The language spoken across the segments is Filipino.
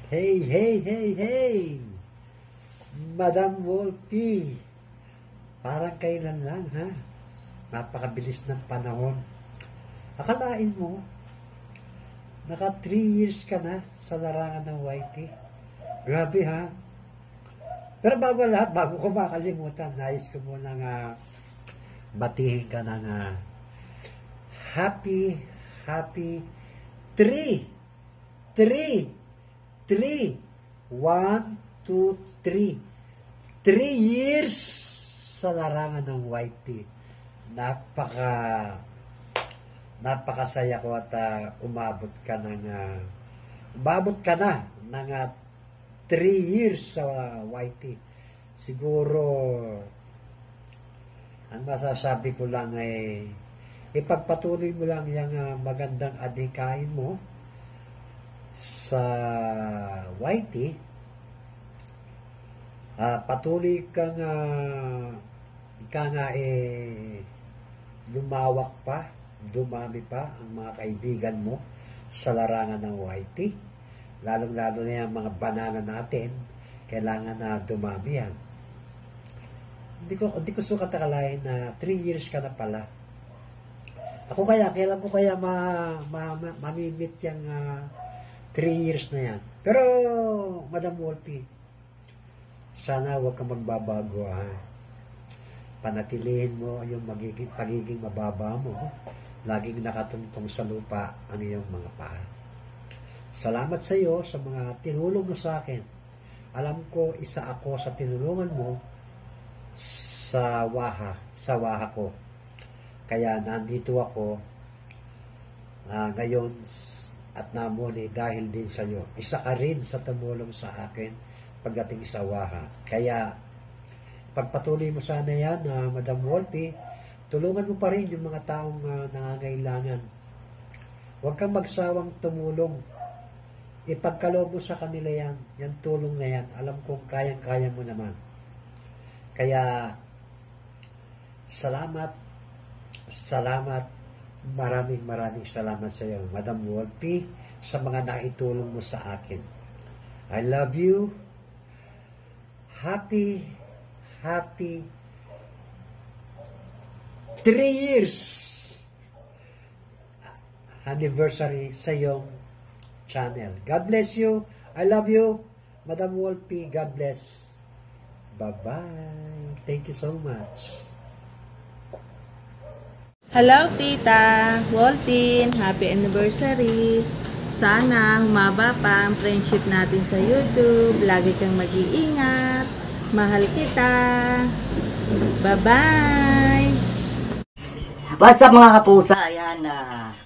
Hey, hey, hey, hey! Madam Wolfie, parang kailan lang ha? Napakabilis ng panahon. Akalain mo, naka 3 years ka na sa larangan ng YT. Grabe ha? Pero bago lahat, bago ko makalimutan, nais ko muna nga batihin ka ng happy, happy 3, 3, 3, 1, 2, 3. 3 years sa larangan ng YT. Napaka napakasaya ko at umabot ka na ng 3 years sa YT. Siguro ang masasabi ko lang ay ipagpatuloy mo lang yung magandang adhikain mo sa YT. Patuloy kang lumawak pa, dumami pa ang mga kaibigan mo sa larangan ng YT. Lalong-lalo na yung mga banana natin, kailangan na dumami yan. Hindi ko sukat akalain na 3 years ka na pala. Kailan ko kaya mamimit yung 3 years na yan. Pero, Madam Wolfie, sana huwag kang magbabago ha. Panatilihin mo yung pagiging mababa mo. Laging nakatungtong sa lupa ang iyong mga paa. Salamat sa iyo sa mga tinulong mo sa akin. Alam ko isa ako sa tinulungan mo sa waha ko. Kaya nandito ako ngayon at namuli dahil din sa iyo. Isa ka rin sa tumulong sa akin pagdating sa waha. Kaya pagpatuloy mo sana yan, Madam Wolfie, tulungan mo pa rin yung mga taong nangangailangan. Huwag kang magsawang tumulong. Ipagkaloob mo sa kanila yan. Yan tulong na yan. Alam kong kayang-kaya mo naman. Kaya, salamat, maraming salamat sa iyo, Madam Wolfie, sa mga naitulong mo sa akin. I love you. Happy 3 years anniversary sa iyong channel. God bless you. I love you, Madam Wolfie. God bless. Bye-bye. Thank you so much. Hello, Tita Wolfie. Happy anniversary. Sana humaba pa ang friendship natin sa YouTube. Lagi kang mag-iingat. Mahal kita. Bye-bye! What's up mga kapusa? Ayan,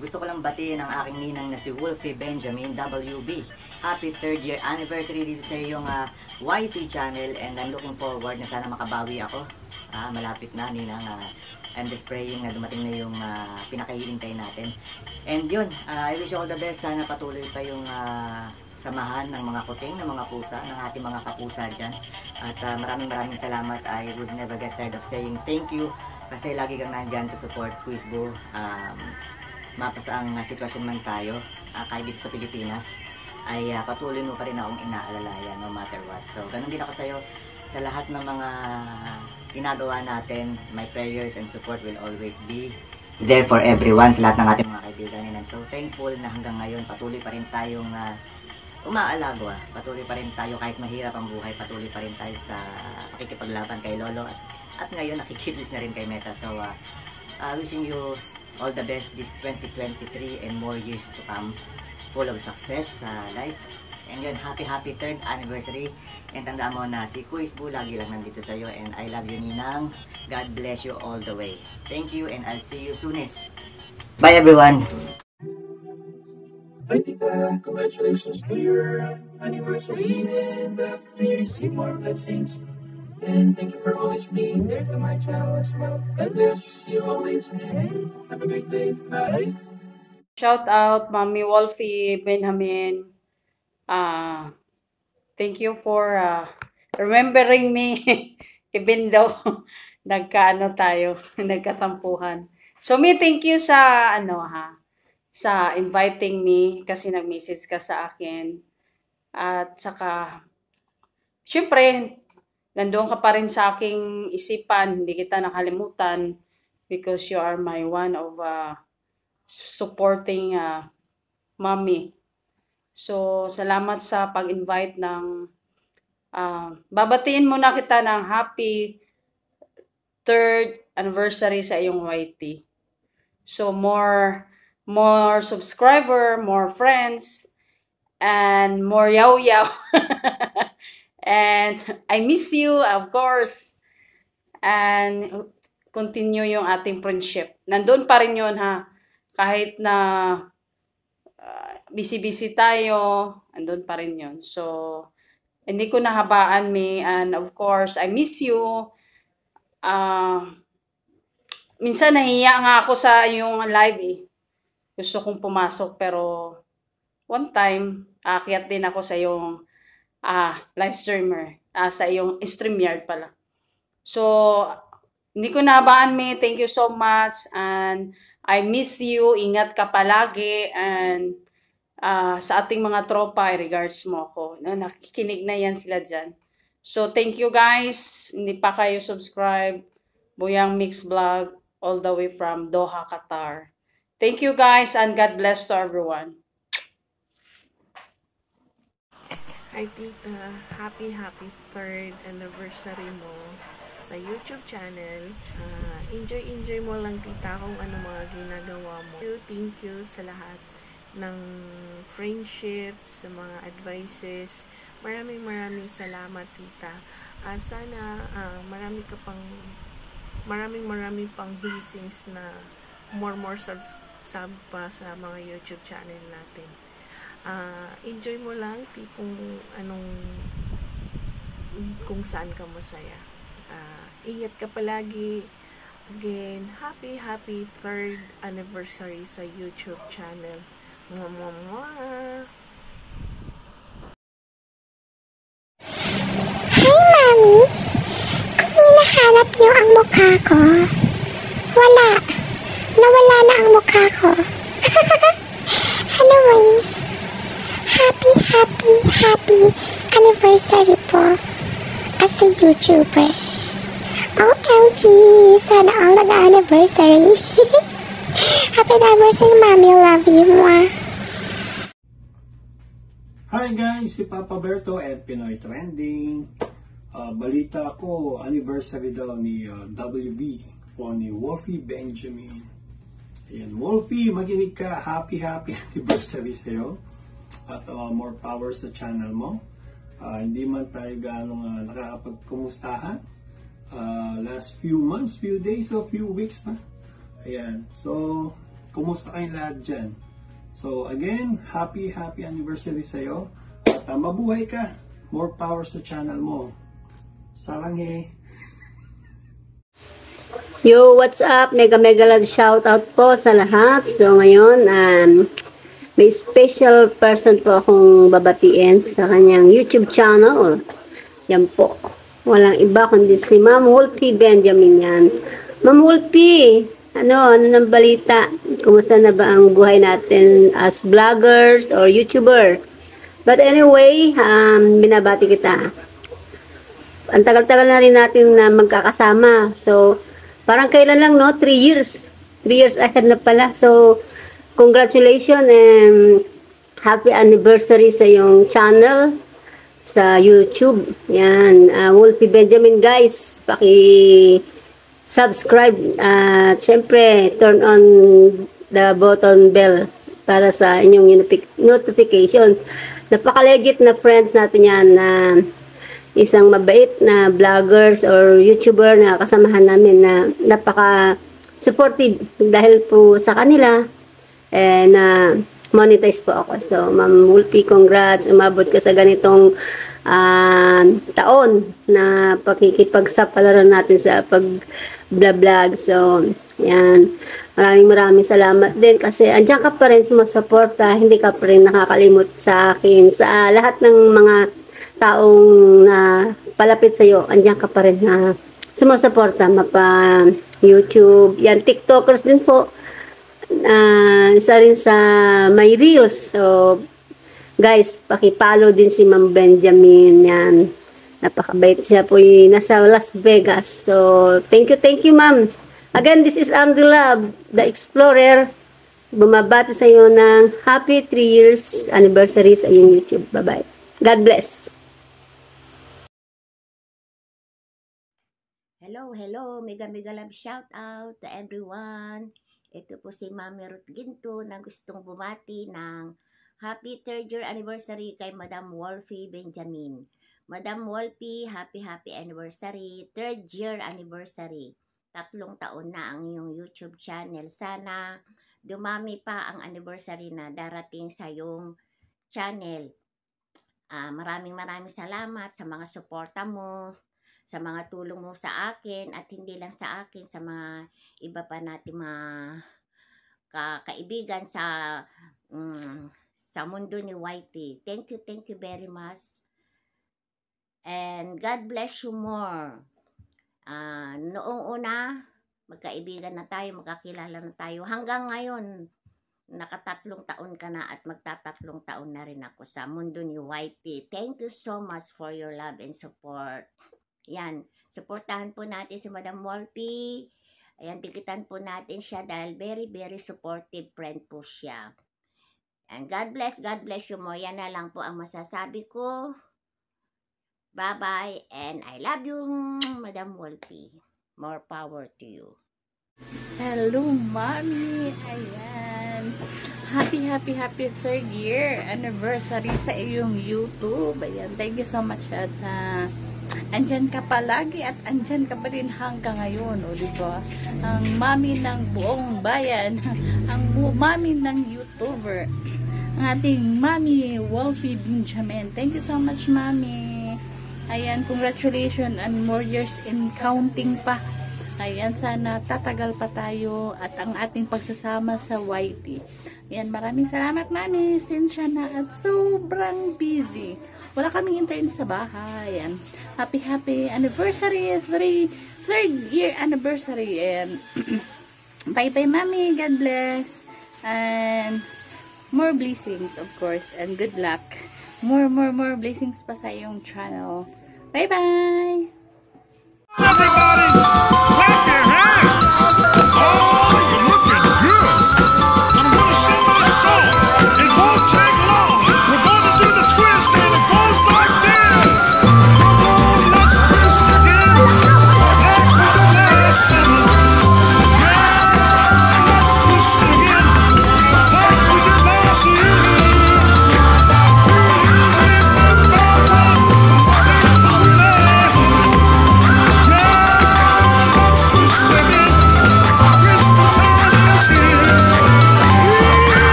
gusto ko lang batiin ang aking ninang na si Wolfie Benjamin WB. Happy 3rd year anniversary dito sa iyong YT channel, and I'm looking forward na sana makabawi ako. Malapit na, ninang. I'm just praying na dumating na yung pinakahilintay natin. And yun, I wish you all the best. Sana patuloy pa yung samahan ng mga kuting, ng mga pusa, ng ating mga kapusa dyan. At maraming salamat. I would never get tired of saying thank you kasi lagi kang nandyan to support Quizbo. Mapasa ang sitwasyon man tayo, kahit dito sa Pilipinas, ay patuloy mo pa rin akong inaalalayan no matter what. So ganun din ako sa'yo sa lahat ng mga ginagawa natin. My prayers and support will always be there for everyone, sa lahat ng ating mga kaibigan. And I'm so thankful na hanggang ngayon patuloy pa rin tayong umaalagwa. Patuloy pa rin tayo kahit mahirap ang buhay. Patuloy pa rin tayo sa pakikipaglaban kay Lolo. At ngayon nakikilis na rin kay Meta. So wishing you all the best this 2023 and more years to come. Full of success sa life. And yun, happy 3rd anniversary. And tandaan mo na si Quizbo lagi lang nandito sa'yo. And I love you, Ninang. God bless you all the way. Thank you, and I'll see you soonest. Bye everyone! Hi Tita, congratulations to your anniversary, and may you receive more blessings. And thank you for always being there to my channel as well. God bless you always, and have a great day. Bye! Shout out, Mommy Wolfie Benjamin. Thank you for remembering me even though nagkatampuhan. So thank you sa sa inviting me kasi nag-message ka sa akin. At saka, syempre, nandoon ka pa rin sa aking isipan, hindi kita nakalimutan because you are my one of supporting mommy. So, salamat sa pag-invite ng babatiin muna kita ng happy 3rd anniversary sa iyong YT. So, more subscriber, more friends, and more yaw-yaw. And I miss you, of course. And continue yung ating friendship. Nandun pa rin yun, ha? Kahit na busy-busy tayo, nandun pa rin yun. So, hindi ko nahabaan, me. And of course, I miss you. Minsan nahiya nga ako sa yung live eh. Gusto kong pumasok, pero one time, aakyat din ako sa yung live streamer. Sa yung StreamYard pala. So, hindi ko nahabaan, me. Thank you so much. And I miss you. Ingat ka palagi. And sa ating mga tropa, regards mo ako. Nakikinig na yan sila dyan. So, thank you guys. Hindi pa kayo subscribe. Buyang Mix Vlog, all the way from Doha, Qatar. Thank you guys, and God bless to everyone. Hi tita, happy 3rd anniversary mo sa YouTube channel. Enjoy mo lang tita kung ano mga ginagawa mo. Thank you sa lahat ng friendship, sa mga advices. Maraming salamat tita. Sana marami pang blessings na more sub pa sa mga YouTube channel natin. Enjoy mo lang kung saan ka masaya. Ingat ka palagi. Again, happy 3rd anniversary sa YouTube channel. Mwah! Hey, Mami! Kung hinahanap niyo ang mukha ko, wala. Nawala na ang mukha ko. Anyways, happy anniversary po as a YouTuber. OMG! Sana all nag-anniversary. Happy anniversary, Mami. Love you. Mwah. Hi guys, si Papa Berto at Pinoy Trending. Balita ko, anniversary daw ni WB o ni Wolfie Benjamin. Ayan, Wolfie, makinig ka. Happy anniversary sa'yo. At more power sa channel mo. Hindi man tayo ganong nakakapagkumustahan. Last few months, few days, o few weeks pa. Ayan, so, kumusta kayong lahat dyan? So, again, happy anniversary sa'yo. At mabuhay ka. More power sa channel mo. Saranghe. Yo, what's up? Mega love shoutout po sa lahat. So, ngayon, may special person po akong babatiin sa kanyang YouTube channel. Yan po. Walang iba kundi si Ma'am Wolfie Benjamin yan. Ma'am Wolfie, ano ng balita? Kumusta na ba ang buhay natin as vloggers or YouTuber? But anyway, binabati kita. Ang tagal-tagal na rin natin na magkakasama. So, parang kailan lang, no? 3 years. 3 years ahead na pala. So, congratulations and happy anniversary sa iyong channel sa YouTube. Yan. Wolfie Benjamin, guys. Subscribe at syempre turn on the button bell para sa inyong notification. Napaka-legit na friends natin yan na isang mabait na vloggers or YouTuber na kasamahan namin na napaka-supportive dahil po sa kanila na monetize po ako. So, Ma'am Wolfie, congrats. Umabot ka sa ganitong taon na pakikipagsapalaran natin sa pag-vlog. So, yan. Maraming salamat din kasi andyan ka pa rin sumusuporta. Hindi ka pa rin nakakalimot sa akin. Sa lahat ng mga taong palapit sa iyo, andyan ka pa rin na sumusuporta. Mapa YouTube. Yan, TikTokers din po. Isa rin sa my reels. So, Guys, pakipalo din si Ma'am Benjamin yan. Napakabait siya po nasa Las Vegas. So, thank you Ma'am. Again, this is Andy Love, the Explorer. Bumabati sa iyo ng happy 3 years anniversary sa iyong YouTube. Bye-bye. God bless. Hello, mega love shout out to everyone. Ito po si Mami Ruth Ginto na gustong bumati ng happy 3rd year anniversary kay Madam Wolfie Benjamin. Madam Wolfie, happy anniversary, 3rd year anniversary. 3 taon na ang iyong YouTube channel. Sana dumami pa ang anniversary na darating sa iyong channel. Maraming salamat sa mga suporta mo, sa mga tulong mo sa akin, at hindi lang sa akin, sa mga iba pa natin mga kaibigan sa mundo ni YT. Thank you very much. And God bless you more. Noong una, magkaibigan na tayo, magkakilala na tayo. Hanggang ngayon, nakatatlong taon ka na at magtatatlong taon na rin ako sa mundo ni YT. Thank you so much for your love and support. Yan, supportahan po natin si Madam Wolfie. Ayan, tikitan po natin siya dahil very supportive friend po siya. And God bless you more. Yan na lang po ang masasabi ko. Bye-bye and I love you, Madam Wolfie. More power to you. Hello, Mommy! Ayan. Happy 3rd year anniversary sa iyong YouTube. Ayan, thank you so much at andyan ka palagi at andyan ka pa rin hanggang ngayon, o diba? Ang mami ng buong bayan, ang mami ng YouTuber, ang ating Mami Wolfie Benjamin. Thank you so much, Mami. Ayan, congratulations and more years in counting pa. Ayan, sana tatagal pa tayo at ang ating pagsasama sa YT. Ayan, maraming salamat, Mami. Sinsya na at sobrang busy. Wala kaming internet sa bahay. Ayan. Happy anniversary, 3rd year anniversary. And bye-bye, Mami. God bless. And more blessings, of course. And good luck. More blessings pa sa iyong channel. Bye-bye! Everybody, clap your hands! Oh, you're looking good! I'm gonna sing my song. It won't take long. We're gonna do the twist and it goes like this. Come on, let's twist again. Like we did last summer. Yeah, let's twist again. Like we did last year.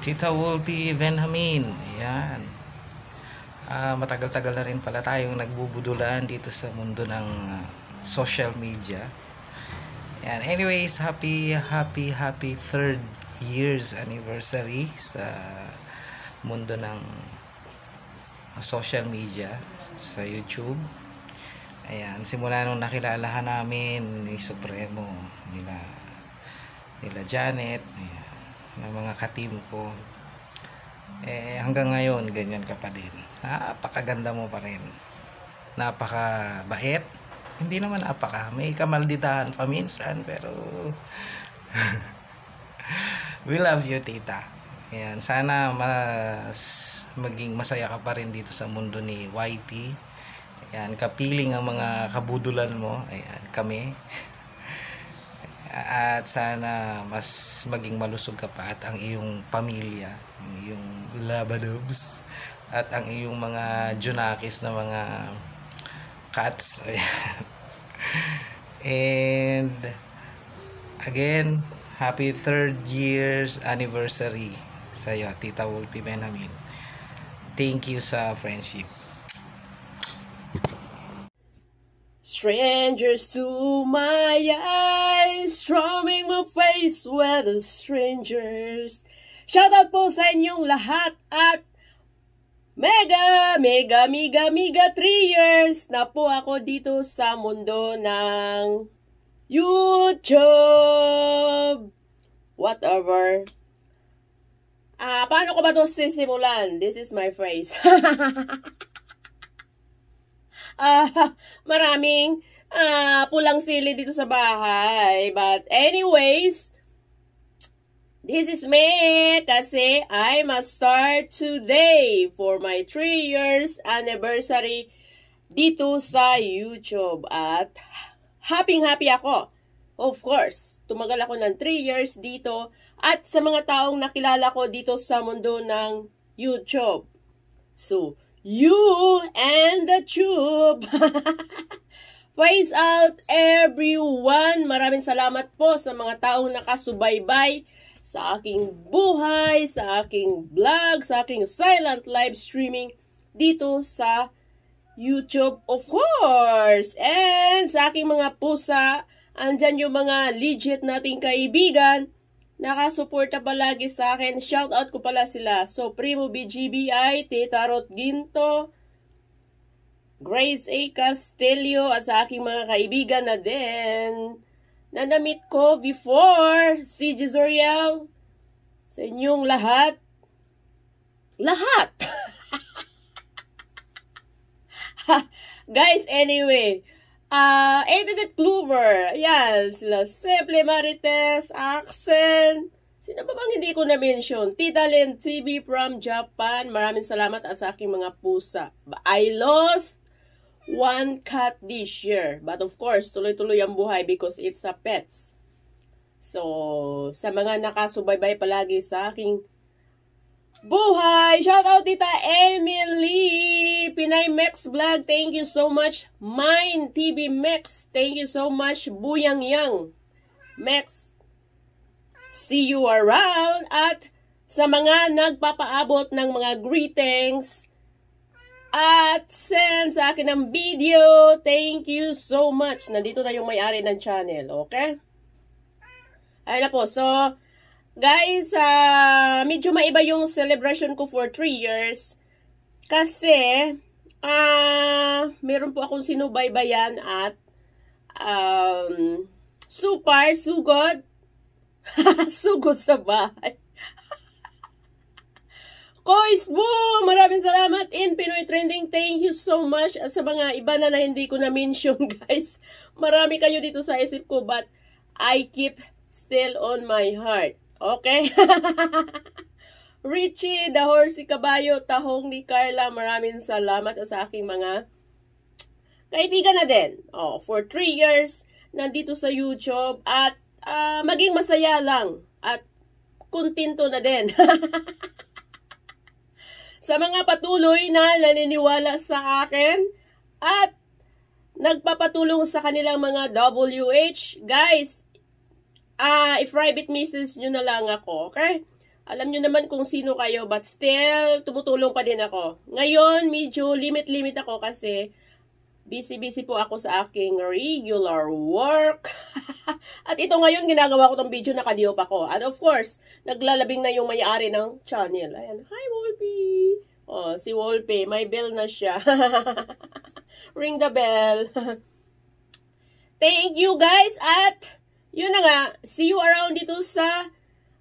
Tita Wolfie Benjamin. Ayan. Matagal-tagal na rin pala tayong nagbubudulan dito sa mundo ng social media. Ayan. Anyways, happy 3rd years anniversary sa mundo ng social media sa YouTube. Ayan. Simula nung nakilalahan namin ni Supremo, nila Janet, ayan, ng mga ka-team ko, hanggang ngayon ganyan ka pa din. Napakaganda mo pa rin, napakabait, hindi naman may kamalditahan pa minsan, pero we love you, tita. Ayan, sana maging masaya ka pa rin dito sa mundo ni YT. Ayan, kapiling ang mga kabudulan mo. Ayan, kami. At sana mas maging malusog ka pa at ang iyong pamilya, ang iyong labadobs, at ang iyong mga junakis na mga cats. And again, happy 3rd years anniversary sa iyo, Tita Wolfie Benjamin. Thank you sa friendship. Strangers to my eyes, strumming my face with the strangers. Shoutout po sa inyong lahat at mega 3 years na po ako dito sa mundo ng YouTube. Whatever. Paano ko ba ito sisimulan? This is my phrase. Maraming pulang sili dito sa bahay. But anyways, this is me kasi I must start today for my 3 years anniversary dito sa YouTube. At happy ako. Of course, tumagal ako ng 3 years dito at sa mga taong nakilala ko dito sa mundo ng YouTube. So, you and the tube. Face out everyone. Maraming salamat po sa mga taong nakasubaybay sa aking buhay, sa aking vlog, sa aking silent live streaming dito sa YouTube, of course. And sa aking mga pusa, andyan yung mga legit nating kaibigan, nakasuporta palagi sa akin. Shoutout ko pala sila. So, Primo BGBI, Tita Rot Ginto, Grace A. Castillo, at sa aking mga kaibigan na din, na na-meet ko before, si Jezoriel, sa inyong lahat. Lahat! Guys, anyway, Edited Clover, ayan, sila Simple Marites, Axel, sino ba bang hindi ko na-mention? Tita Lynn TV from Japan, maraming salamat at sa aking mga pusa. I lost 1 cat this year, but of course, tuloy-tuloy ang buhay because it's a pets. So, sa mga nakasubaybay palagi sa aking buhay, shout out Tita Emily, Pinay Mex Vlog, thank you so much. Mine TV Mex, thank you so much. Buyang Yang Mex, see you around. At sa mga nagpapaabot ng mga greetings at send sa akin ng video, thank you so much. Nandito na yung may-ari ng channel, okay? Ayun na po, so guys, medyo maiba yung celebration ko for 3 years. Kasi, meron po akong sinubaybayan at super sugod. Sugod sa bahay. Kois boom! Maraming salamat in Pinoy Trending. Thank you so much. Sa mga iba na hindi ko na-mention, guys. Marami kayo dito sa isip ko, but I keep still on my heart. Okay? Richie, The Horsey Kabayo, Tahong ni Carla, maraming salamat sa aking mga kaibigan na din. For 3 years, nandito sa YouTube at maging masaya lang at kontento na din. Sa mga patuloy na naniniwala sa akin at nagpapatulong sa kanilang mga WH, guys, i-private message nyo na lang ako, okay? Alam nyo naman kung sino kayo, but still, tumutulong pa din ako. Ngayon, medyo limit ako kasi busy po ako sa aking regular work. At ito ngayon, ginagawa ko tong video, nakadiop ako. And of course, naglalabing na yung may-ari ng channel. Ayan, hi Wolfie! Si Wolfie, may bell na siya. Ring the bell. Thank you guys at yun na nga, see you around dito sa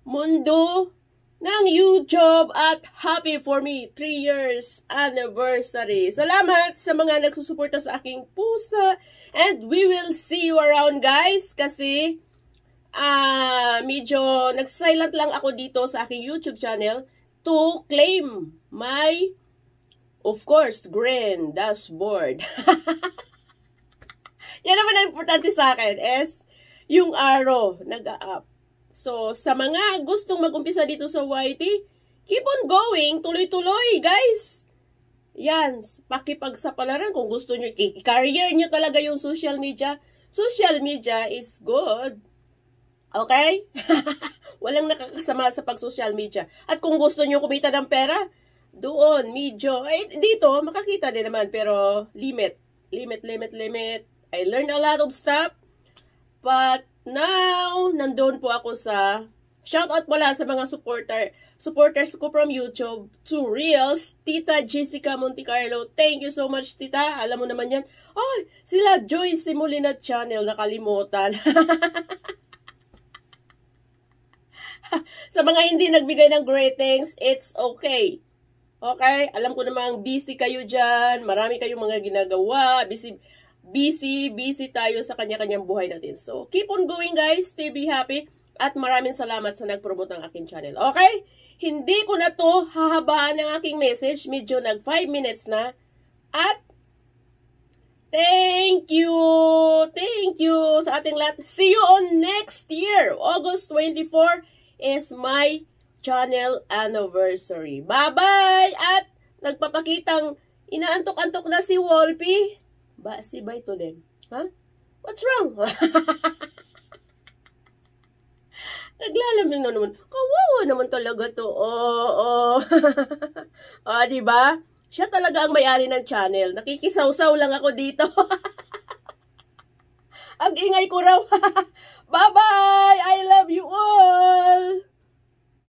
mundo ng YouTube at happy for me 3 years anniversary. Salamat sa mga nagsusuporta sa aking pusa and we will see you around guys kasi medyo nag-silent lang ako dito sa aking YouTube channel to claim my, of course, grand dashboard. Yan naman ang importante sa akin is yung arrow nag-up. So, sa mga gustong mag-umpisa dito sa YT, keep on going, tuloy-tuloy, guys. Yan, pakipagsapalaran kung gusto nyo, i-career nyo talaga yung social media. Social media is good. Okay? Walang nakakasama sa pag-social media. At kung gusto nyo kumita ng pera, doon, medyo, dito, makakita din naman, pero limit. I learned a lot of stuff. But now, nandun po ako sa shoutout pala sa mga supporters ko from YouTube to Reels, Tita Jessica Montecarlo. Thank you so much, Tita. Alam mo naman yan. Ay, sila Joyce Molina Channel, nakalimutan. Sa mga hindi nagbigay ng greetings, it's okay. Okay? Alam ko namang busy kayo dyan. Marami kayong mga ginagawa. Busy tayo sa kanya-kanyang buhay natin. So, keep on going guys. Stay be happy. At maraming salamat sa nag-promote ng aking channel. Okay? Hindi ko na to hahabaan ng aking message. Medyo nag 5 minutes na. At thank you sa ating lahat. See you on next year. August 24 is my channel anniversary. Bye-bye! At nagpapakitang inaantok-antok na si Wolfie. Say bye to them. Huh? What's wrong? Naglalamig na naman. Kawawa naman talaga to. Oo. Diba? Siya talaga ang may-ari ng channel. Nakikisaw-saw lang ako dito. Ang ingay ko raw. Bye-bye! I love you all!